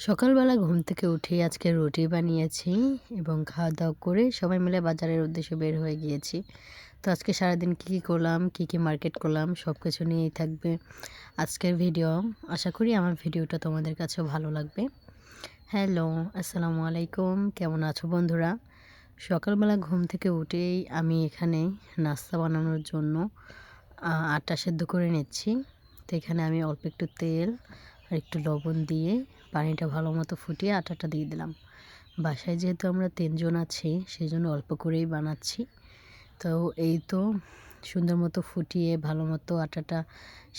সকালবেলা ঘুম থেকে উঠে আজকে রুটি বানিয়েছি এবং খাওয়া-দাওয়া করে সবাই মিলে বাজারের উদ্দেশ্যে বের হয়ে গিয়েছি। তো আজকে সারাদিন কী করলাম, কী মার্কেট করলাম সবকিছু নিয়েই থাকবে আজকের ভিডিও। আশা করি আমার ভিডিওটা তোমাদের কাছেও ভালো লাগবে। হ্যালো, আসসালামু আলাইকুম। কেমন আছো বন্ধুরা? সকালবেলা ঘুম থেকে উঠেই আমি এখানে নাস্তা বানানোর জন্য আটা সেদ্ধ করে নিচ্ছি। তো এখানে আমি অল্প একটু তেল আর একটু লবণ দিয়ে পানিটা ভালো মতো ফুটিয়ে আটাটা দিয়ে দিলাম। বাসায় যেহেতু আমরা ৩ জন আছি সেজন্য অল্প করেই বানাচ্ছি। তো এই তো সুন্দর মতো ফুটিয়ে ভালো মতো আটাটা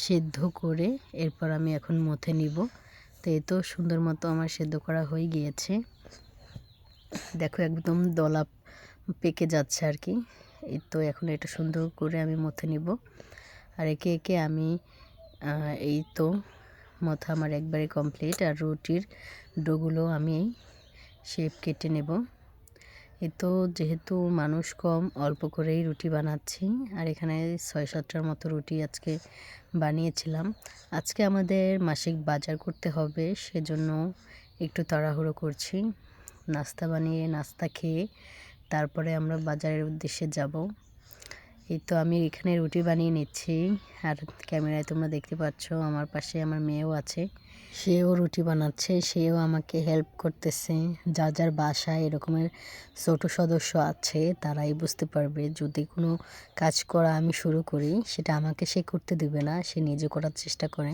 সেদ্ধ করে এরপর আমি এখন মথে নিব। তো এই তো সুন্দর মতো আমার সেদ্ধ করা হয়ে গিয়েছে। দেখো একদম দলা পেকে যাচ্ছে আর কি। এই তো এখন এটা সুন্দর করে আমি মথে নিব। আর একে একে আমি এই তো মথা আমার একবারে কমপ্লিট। আর রুটির ডোগুলো আমি শেপ কেটে নেব। এই তো যেহেতু মানুষ কম অল্প করেই রুটি বানাচ্ছি। আর এখানে ৬-৭টার মতো রুটি আজকে বানিয়েছিলাম। আজকে আমাদের মাসিক বাজার করতে হবে, সেজন্য একটু তাড়াহুড়ো করছি। নাস্তা বানিয়ে নাস্তা খেয়ে তারপরে আমরা বাজারের উদ্দেশ্যে যাব। এই তো আমি এখানে রুটি বানিয়ে নিচ্ছি। আর ক্যামেরায় তোমরা দেখতে পাচ্ছ আমার পাশে আমার মেয়েও আছে, সেও রুটি বানাচ্ছে, সেও আমাকে হেল্প করতেছে। যার যার বাসায় এরকমের ছোট সদস্য আছে তারাই বুঝতে পারবে, যদি কোনো কাজ করা আমি শুরু করি সেটা আমাকে সে করতে দেবে না, সে নিজে করার চেষ্টা করে।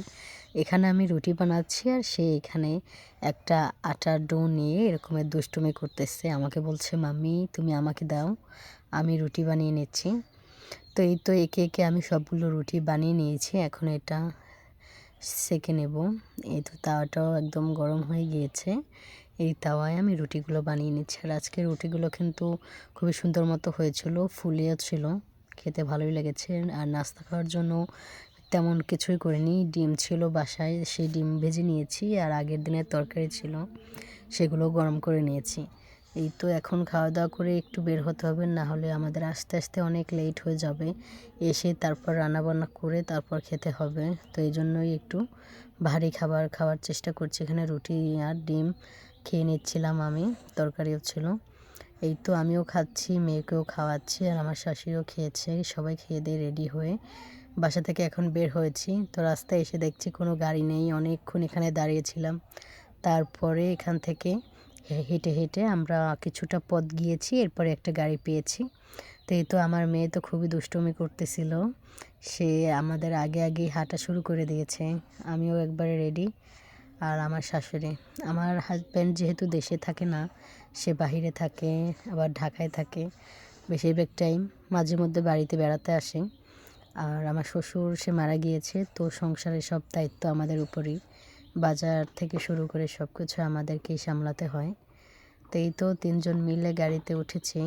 এখানে আমি রুটি বানাচ্ছি আর সে এখানে একটা আটার ডো নিয়ে এরকমের দুষ্টুমি করতেছে, আমাকে বলছে মাম্মি তুমি আমাকে দাও, আমি রুটি বানিয়ে নিচ্ছি। তো এই তো একে একে আমি সবগুলো রুটি বানিয়ে নিয়েছি। এখন এটা সেঁকে নেব। এই তো তাওয়াটাও একদম গরম হয়ে গিয়েছে। এই তাওয়ায় আমি রুটিগুলো বানিয়ে নিচ্ছি। আর আজকের রুটিগুলো কিন্তু খুবই সুন্দর মতো হয়েছিল, ফুলেও ছিল, খেতে ভালোই লেগেছে। আর নাস্তা খাওয়ার জন্য তেমন কিছুই করিনি, ডিম ছিল বাসায়, সেই ডিম ভেজে নিয়েছি। আর আগের দিনের তরকারি ছিল, সেগুলো গরম করে নিয়েছি। এই তো এখন খাওয়া দাওয়া করে একটু বের হতে হবে, না হলে আমাদের আস্তে আস্তে অনেক লেট হয়ে যাবে। এসে তারপর রান্নাবান্না করে তারপর খেতে হবে। তো এই জন্যই একটু ভারী খাবার খাওয়ার চেষ্টা করছি। এখানে রুটি আর ডিম খেয়ে নিচ্ছিলাম আমি, তরকারিও ছিল। এই তো আমিও খাচ্ছি, মেয়েকেও খাওয়াচ্ছি, আর আমার শাশুড়িও খেয়েছে। সবাই খেয়ে দিয়ে রেডি হয়ে বাসা থেকে এখন বের হয়েছি। তো রাস্তায় এসে দেখছি কোনো গাড়ি নেই, অনেকক্ষণ এখানে দাঁড়িয়েছিলাম। তারপরে এখান থেকে হেঁটে হেঁটে আমরা কিছুটা পথ গিয়েছি, এরপরে একটা গাড়ি পেয়েছি। তো এই তো আমার মেয়ে তো খুবই দুষ্টুমি করতেছিল, সে আমাদের আগে আগেই হাঁটা শুরু করে দিয়েছে। আমিও একবারে রেডি। আর আমার শাশুড়ি, আমার হাজব্যান্ড যেহেতু দেশে থাকে না, সে বাহিরে থাকে, আবার ঢাকায় থাকে বেশিরভাগ টাইম, মাঝে মধ্যে বাড়িতে বেড়াতে আসে। আর আমার শ্বশুর সে মারা গিয়েছে, তো সংসারের সব দায়িত্ব আমাদের উপরেই, বাজার থেকে শুরু করে সব কিছু আমাদেরকেই সামলাতে হয়। তো এই তো ৩ জন মিলে গাড়িতে উঠেছি,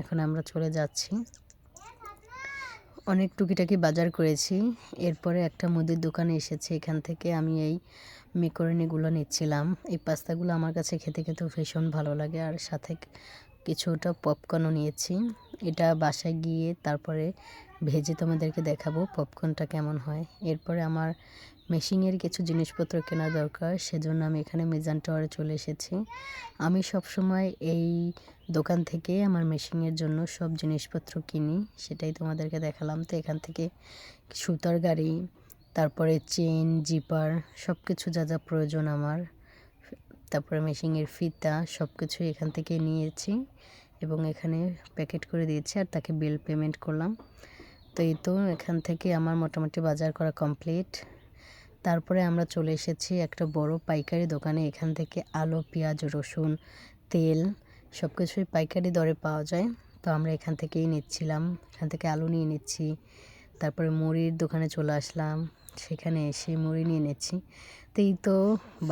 এখন আমরা চলে যাচ্ছি। অনেক টুকিটাকি বাজার করেছি। এরপরে একটা মুদির দোকানে এসেছি, এখান থেকে আমি এই মেকারোনিগুলো নিচ্ছিলাম। এই পাস্তাগুলো আমার কাছে খেতে খেতেও ভীষণ ভালো লাগে। আর সাথে কিছুটা পপকর্নও নিয়েছি। এটা বাসায় গিয়ে তারপরে ভেজে তোমাদেরকে দেখাবো পপকর্নটা কেমন হয়। এরপরে আমার মেশিনের কিছু জিনিসপত্র কেনা দরকার, সেজন্য আমি এখানে মিজান টাওয়ারে চলে এসেছি। আমি সবসময় এই দোকান থেকে আমার মেশিনের জন্য সব জিনিসপত্র কিনি, সেটাই তোমাদেরকে দেখালাম। তো এখান থেকে সুতার গাড়ি, তারপরে চেন, জিপার, সব কিছু যা যা প্রয়োজন আমার, তারপরে মেশিনের ফিতা, সব কিছুই এখান থেকে নিয়েছি এবং এখানে প্যাকেট করে দিয়েছি আর তাকে বিল পেমেন্ট করলাম। তো এই তো এখান থেকে আমার মোটামুটি বাজার করা কমপ্লিট। তারপরে আমরা চলে এসেছি একটা বড় পাইকারি দোকানে। এখান থেকে আলু, পেঁয়াজ, রসুন, তেল সব কিছুই পাইকারি দরে পাওয়া যায়। তো আমরা এখান থেকেই নিচ্ছিলাম, এখান থেকে আলু নিয়ে নিচ্ছি। তারপরে মুড়ির দোকানে চলে আসলাম, সেখানে এসে মুড়ি নিয়ে নিচ্ছি। তো এই তো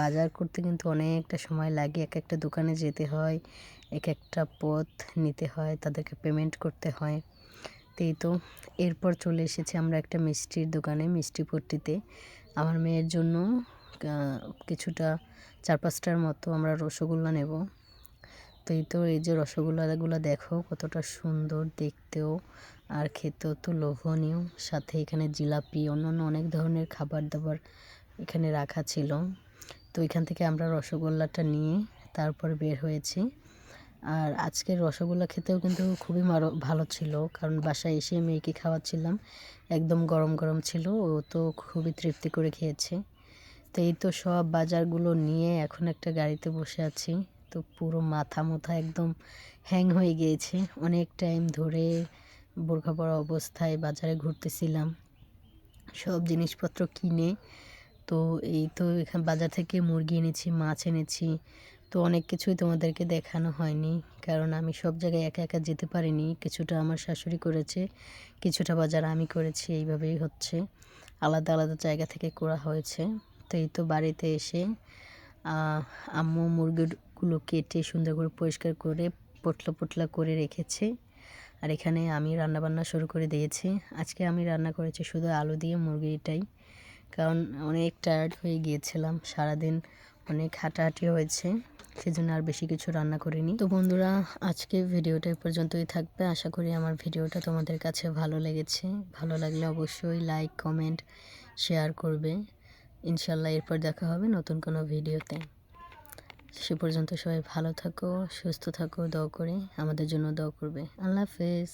বাজার করতে কিন্তু অনেকটা সময় লাগে, এক একটা দোকানে যেতে হয়, এক একটা পথ নিতে হয়, তাদেরকে পেমেন্ট করতে হয়। তো এই তো এরপর চলে এসেছি আমরা একটা মিষ্টির দোকানে, মিষ্টি পট্টিতে। আমার মেয়ের জন্য কিছুটা ৪-৫টার মতো আমরা রসগোল্লা নেব। তো এই তো এই যে রসগোল্লাগুলো দেখো কতটা সুন্দর দেখতেও, আর খেতেও তো লোভনীয়। সাথে এখানে জিলাপি, অন্যান্য অনেক ধরনের খাবার দাবার এখানে রাখা ছিল। তো তো এখান থেকে আমরা রসগোল্লাটা নিয়ে তারপর বের হয়েছি। আর আজকের রসগোল্লা খেতেও কিন্তু খুবই ভালো ছিল, কারণ বাসায় এসে মেয়েকে খাওয়াচ্ছিলাম, একদম গরম গরম ছিল, ও তো খুবই তৃপ্তি করে খেয়েছে। তো এই তো সব বাজারগুলো নিয়ে এখন একটা গাড়িতে বসে আছি। তো পুরো মাথা একদম হ্যাং হয়ে গিয়েছে, অনেক টাইম ধরে বোরখা পরা অবস্থায় বাজারে ঘুরতেছিলাম সব জিনিসপত্র কিনে। তো এই তো এখানে বাজার থেকে মুরগি এনেছি, মাছ এনেছি। তো অনেক কিছুই তোমাদেরকে দেখানো হয়নি, কারণ আমি সব জায়গায় একা একা যেতে পারিনি। কিছুটা আমার শাশুড়ি করেছে, কিছুটা বাজার আমি করেছি, এইভাবেই হচ্ছে, আলাদা আলাদা জায়গা থেকে করা হয়েছে। তো এই তো বাড়িতে এসে আম্মু মুরগিগুলো কেটে সুন্দর করে পরিষ্কার করে পটলা পটলা করে রেখেছে। আর এখানে আমি রান্নাবান্না শুরু করে দিয়েছি। আজকে আমি রান্না করেছি শুধু আলু দিয়ে মুরগিটাই, কারণ অনেক টায়ার্ড হয়ে গিয়েছিলাম, সারাদিন অনেক হাঁটাহাঁটি হয়েছে, সেজন্য আর বেশি কিছু রান্না করিনি। তো বন্ধুরা, আজকে ভিডিওটা এই পর্যন্তই থাকবে। আশা করি আমার ভিডিওটা তোমাদের কাছে ভালো লেগেছে। ভালো লাগলে অবশ্যই লাইক, কমেন্ট, শেয়ার করবে। ইনশাল্লাহ এরপর দেখা হবে নতুন কোনো ভিডিওতে। সে পর্যন্ত সবাই ভালো থাকো, সুস্থ থাকো, দোয়া করে আমাদের জন্য দোয়া করবে। আল্লাহ হাফেজ।